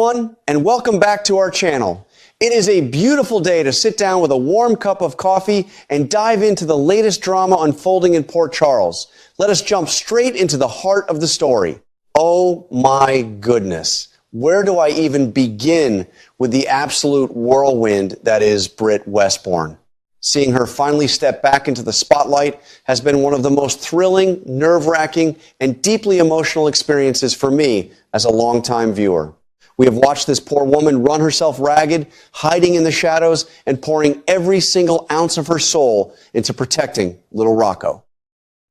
everyone, and welcome back to our channel. It is a beautiful day to sit down with a warm cup of coffee and dive into the latest drama unfolding in Port Charles. Let us jump straight into the heart of the story. Oh my goodness. Where do I even begin with the absolute whirlwind that is Britt Westbourne? Seeing her finally step back into the spotlight has been one of the most thrilling, nerve-wracking, and deeply emotional experiences for me as a longtime viewer. We have watched this poor woman run herself ragged, hiding in the shadows, and pouring every single ounce of her soul into protecting little Rocco.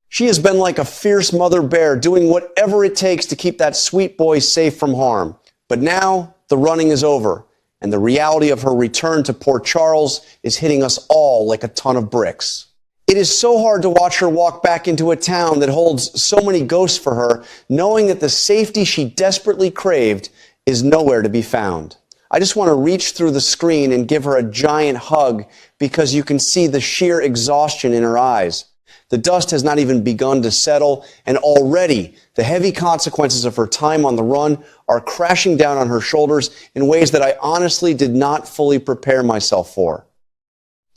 She has been like a fierce mother bear, doing whatever it takes to keep that sweet boy safe from harm. But now the running is over, and the reality of her return to Port Charles is hitting us all like a ton of bricks. It is so hard to watch her walk back into a town that holds so many ghosts for her, knowing that the safety she desperately craved is nowhere to be found. I just want to reach through the screen and give her a giant hug because you can see the sheer exhaustion in her eyes. The dust has not even begun to settle, and already the heavy consequences of her time on the run are crashing down on her shoulders in ways that I honestly did not fully prepare myself for.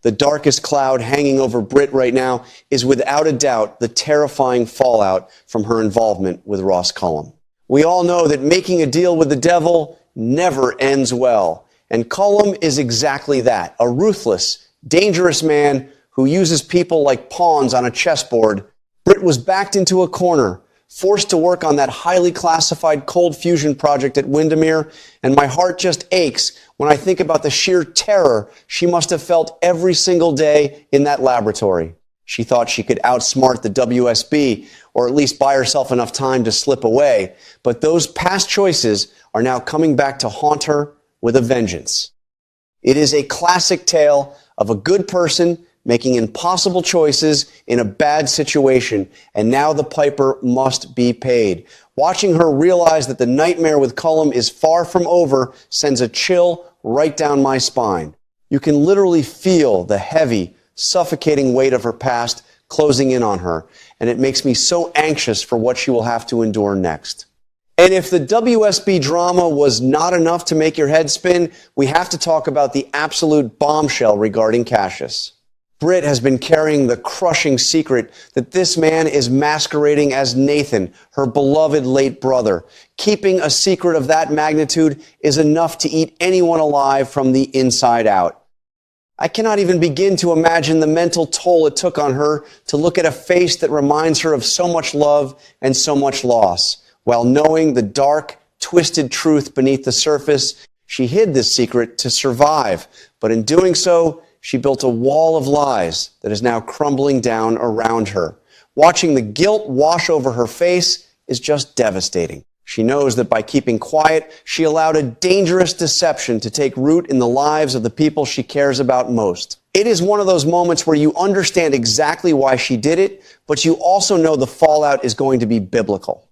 The darkest cloud hanging over Britt right now is without a doubt the terrifying fallout from her involvement with Ross Cullum. We all know that making a deal with the devil never ends well, and Cullum is exactly that, a ruthless, dangerous man who uses people like pawns on a chessboard. Britt was backed into a corner, forced to work on that highly classified cold fusion project at Windermere, and my heart just aches when I think about the sheer terror she must have felt every single day in that laboratory. She thought she could outsmart the WSB, or at least buy herself enough time to slip away, but those past choices are now coming back to haunt her with a vengeance. It is a classic tale of a good person making impossible choices in a bad situation, and now the piper must be paid. Watching her realize that the nightmare with Cullum is far from over sends a chill right down my spine. You can literally feel the heavy, suffocating weight of her past closing in on her, and it makes me so anxious for what she will have to endure next. And if the WSB drama was not enough to make your head spin, we have to talk about the absolute bombshell regarding Cassius. Britt has been carrying the crushing secret that this man is masquerading as Nathan, her beloved late brother. Keeping a secret of that magnitude is enough to eat anyone alive from the inside out. I cannot even begin to imagine the mental toll it took on her to look at a face that reminds her of so much love and so much loss. While knowing the dark, twisted truth beneath the surface, she hid this secret to survive. But in doing so, she built a wall of lies that is now crumbling down around her. Watching the guilt wash over her face is just devastating. She knows that by keeping quiet, she allowed a dangerous deception to take root in the lives of the people she cares about most. It is one of those moments where you understand exactly why she did it, but you also know the fallout is going to be biblical.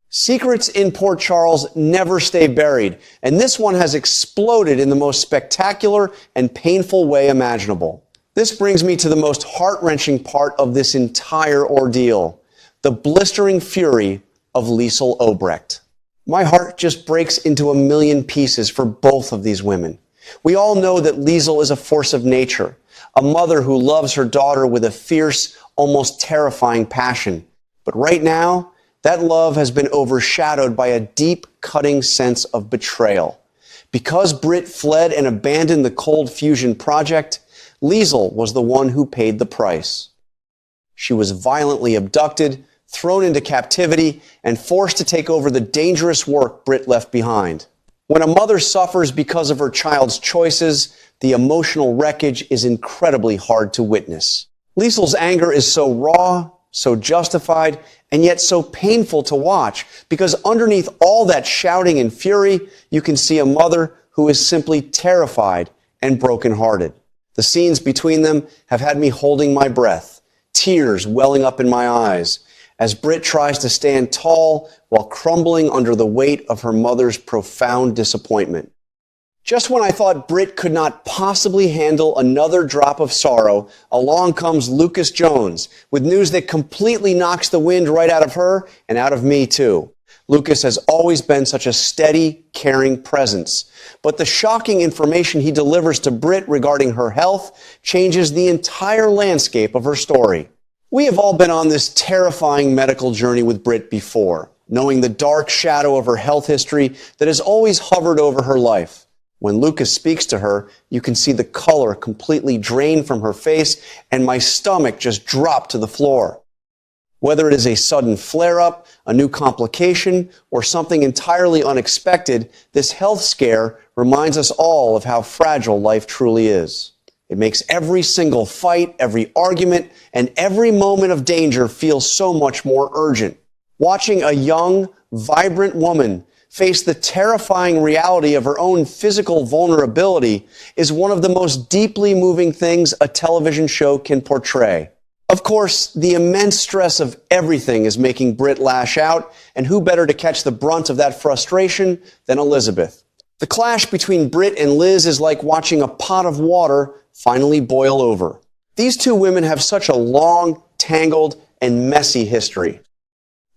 Secrets in Port Charles never stay buried, and this one has exploded in the most spectacular and painful way imaginable. This brings me to the most heart-wrenching part of this entire ordeal, the blistering fury of Liesl Obrecht. My heart just breaks into a million pieces for both of these women. We all know that Liesl is a force of nature, a mother who loves her daughter with a fierce, almost terrifying passion. But right now, that love has been overshadowed by a deep, cutting sense of betrayal. Because Britt fled and abandoned the cold fusion project, Liesl was the one who paid the price. She was violently abducted, thrown into captivity, and forced to take over the dangerous work Britt left behind. When a mother suffers because of her child's choices, the emotional wreckage is incredibly hard to witness. Liesl's anger is so raw, so justified, and yet so painful to watch, because underneath all that shouting and fury, you can see a mother who is simply terrified and brokenhearted. The scenes between them have had me holding my breath, tears welling up in my eyes, as Britt tries to stand tall while crumbling under the weight of her mother's profound disappointment. Just when I thought Britt could not possibly handle another drop of sorrow, along comes Lucas Jones with news that completely knocks the wind right out of her and out of me too. Lucas has always been such a steady, caring presence. But the shocking information he delivers to Britt regarding her health changes the entire landscape of her story. We have all been on this terrifying medical journey with Britt before, knowing the dark shadow of her health history that has always hovered over her life. When Lucas speaks to her, you can see the color completely drain from her face, and my stomach just dropped to the floor. Whether it is a sudden flare-up, a new complication, or something entirely unexpected, this health scare reminds us all of how fragile life truly is. It makes every single fight, every argument, and every moment of danger feel so much more urgent. Watching a young, vibrant woman face the terrifying reality of her own physical vulnerability is one of the most deeply moving things a television show can portray. Of course, the immense stress of everything is making Britt lash out, and who better to catch the brunt of that frustration than Elizabeth? The clash between Britt and Liz is like watching a pot of water finally boil over. These two women have such a long, tangled, and messy history.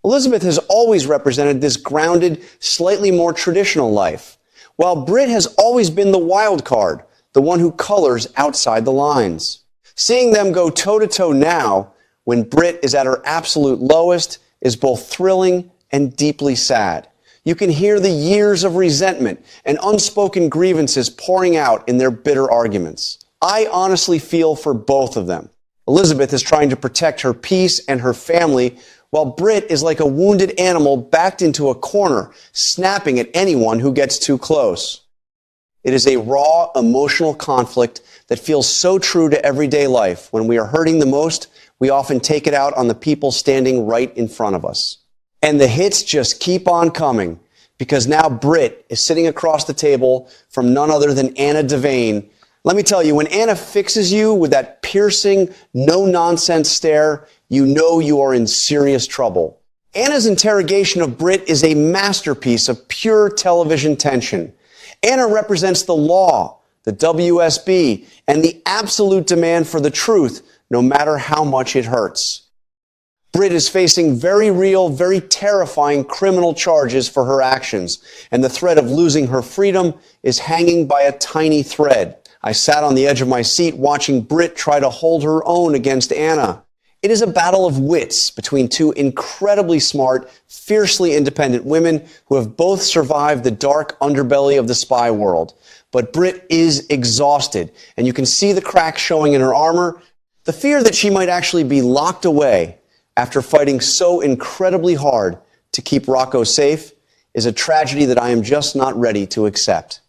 Elizabeth has always represented this grounded, slightly more traditional life, while Britt has always been the wild card, the one who colors outside the lines. Seeing them go toe-to-toe now, when Britt is at her absolute lowest, is both thrilling and deeply sad. You can hear the years of resentment and unspoken grievances pouring out in their bitter arguments. I honestly feel for both of them. Elizabeth is trying to protect her peace and her family, while Britt is like a wounded animal backed into a corner, snapping at anyone who gets too close. It is a raw, emotional conflict that feels so true to everyday life. When we are hurting the most, we often take it out on the people standing right in front of us. And the hits just keep on coming, because now Britt is sitting across the table from none other than Anna Devane. Let me tell you, when Anna fixes you with that piercing, no-nonsense stare, you know you are in serious trouble. Anna's interrogation of Britt is a masterpiece of pure television tension. Anna represents the law, the WSB, and the absolute demand for the truth, no matter how much it hurts. Britt is facing very real, very terrifying criminal charges for her actions, and the threat of losing her freedom is hanging by a tiny thread. I sat on the edge of my seat watching Britt try to hold her own against Anna. It is a battle of wits between two incredibly smart, fiercely independent women who have both survived the dark underbelly of the spy world. But Britt is exhausted, and you can see the cracks showing in her armor. The fear that she might actually be locked away after fighting so incredibly hard to keep Rocco safe is a tragedy that I am just not ready to accept.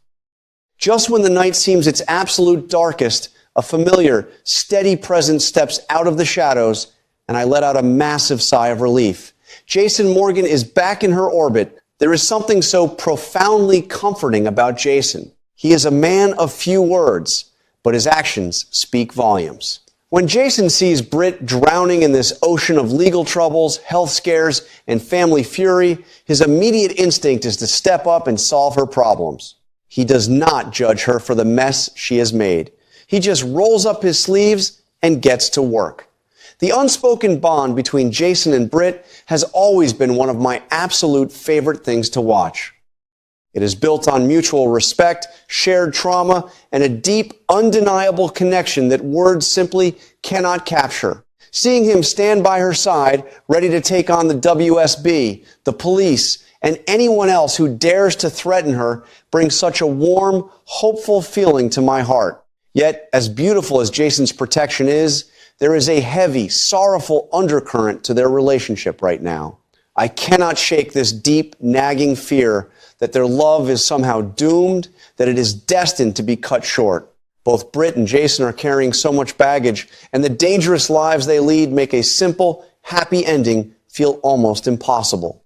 Just when the night seems its absolute darkest, a familiar, steady presence steps out of the shadows, and I let out a massive sigh of relief. Jason Morgan is back in her orbit. There is something so profoundly comforting about Jason. He is a man of few words, but his actions speak volumes. When Jason sees Britt drowning in this ocean of legal troubles, health scares, and family fury, his immediate instinct is to step up and solve her problems. He does not judge her for the mess she has made. He just rolls up his sleeves and gets to work. The unspoken bond between Jason and Britt has always been one of my absolute favorite things to watch. It is built on mutual respect, shared trauma, and a deep, undeniable connection that words simply cannot capture. Seeing him stand by her side, ready to take on the WSB, the police, and anyone else who dares to threaten her brings such a warm, hopeful feeling to my heart. Yet, as beautiful as Jason's protection is, there is a heavy, sorrowful undercurrent to their relationship right now. I cannot shake this deep, nagging fear that their love is somehow doomed, that it is destined to be cut short. Both Britt and Jason are carrying so much baggage, and the dangerous lives they lead make a simple, happy ending feel almost impossible.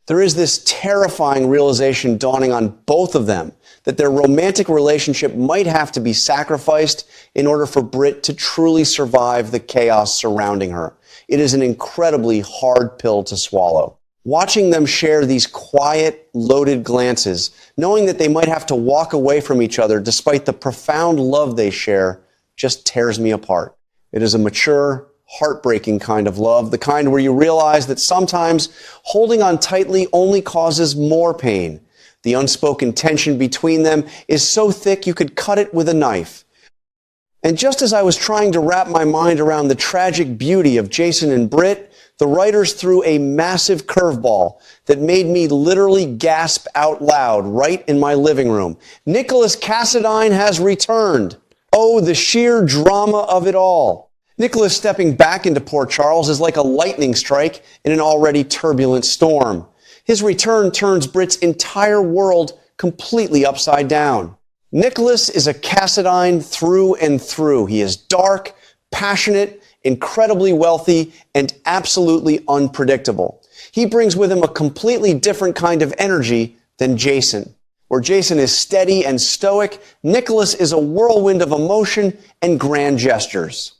There is this terrifying realization dawning on both of them that their romantic relationship might have to be sacrificed in order for Britt to truly survive the chaos surrounding her. It is an incredibly hard pill to swallow. Watching them share these quiet, loaded glances, knowing that they might have to walk away from each other despite the profound love they share, just tears me apart. It is a mature, heartbreaking kind of love, the kind where you realize that sometimes holding on tightly only causes more pain. The unspoken tension between them is so thick you could cut it with a knife. And just as I was trying to wrap my mind around the tragic beauty of Jason and Britt, the writers threw a massive curveball that made me literally gasp out loud right in my living room. Nikolas Jason has returned. Oh, the sheer drama of it all. Nikolas stepping back into Port Charles is like a lightning strike in an already turbulent storm. His return turns Britt's entire world completely upside down. Nikolas is a Jason through and through. He is dark, passionate, incredibly wealthy, and absolutely unpredictable. He brings with him a completely different kind of energy than Jason. Where Jason is steady and stoic, Nikolas is a whirlwind of emotion and grand gestures.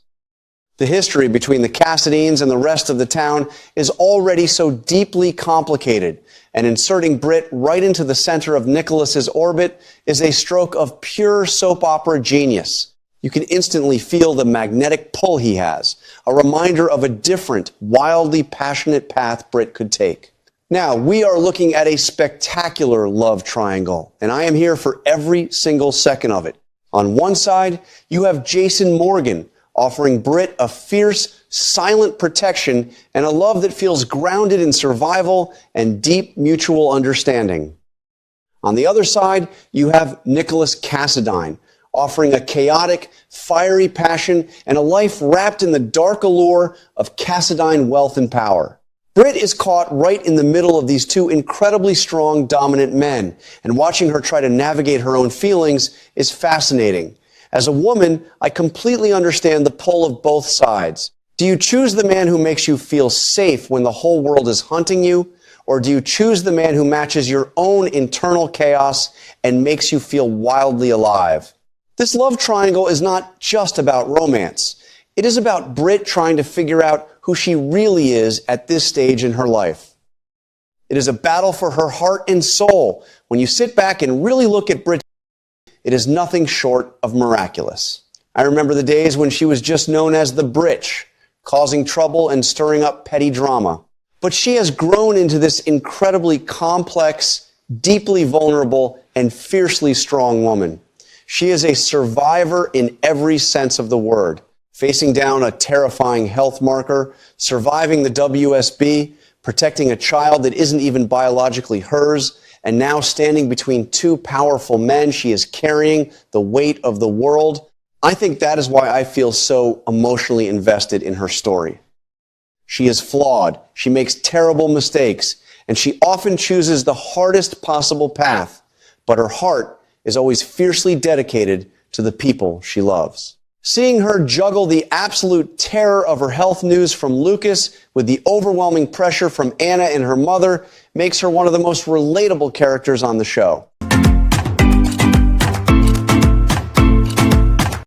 The history between the Cassidines and the rest of the town is already so deeply complicated, and inserting Britt right into the center of Nikolas's orbit is a stroke of pure soap opera genius. You can instantly feel the magnetic pull he has, a reminder of a different, wildly passionate path Britt could take. Now, we are looking at a spectacular love triangle, and I am here for every single second of it. On one side, you have Jason Morgan, offering Britt a fierce, silent protection and a love that feels grounded in survival and deep mutual understanding. On the other side, you have Nikolas Jason, offering a chaotic, fiery passion and a life wrapped in the dark allure of Cassidine wealth and power. Britt is caught right in the middle of these two incredibly strong, dominant men, and watching her try to navigate her own feelings is fascinating. As a woman, I completely understand the pull of both sides. Do you choose the man who makes you feel safe when the whole world is hunting you? Or do you choose the man who matches your own internal chaos and makes you feel wildly alive? This love triangle is not just about romance. It is about Britt trying to figure out who she really is at this stage in her life. It is a battle for her heart and soul. When you sit back and really look at Britt, it is nothing short of miraculous. I remember the days when she was just known as the Britt, causing trouble and stirring up petty drama. But she has grown into this incredibly complex, deeply vulnerable, and fiercely strong woman. She is a survivor in every sense of the word, facing down a terrifying health marker, surviving the WSB, protecting a child that isn't even biologically hers, and now standing between two powerful men. She is carrying the weight of the world. I think that is why I feel so emotionally invested in her story. She is flawed, she makes terrible mistakes, and she often chooses the hardest possible path, but her heart is always fiercely dedicated to the people she loves. Seeing her juggle the absolute terror of her health news from Lucas with the overwhelming pressure from Anna and her mother makes her one of the most relatable characters on the show.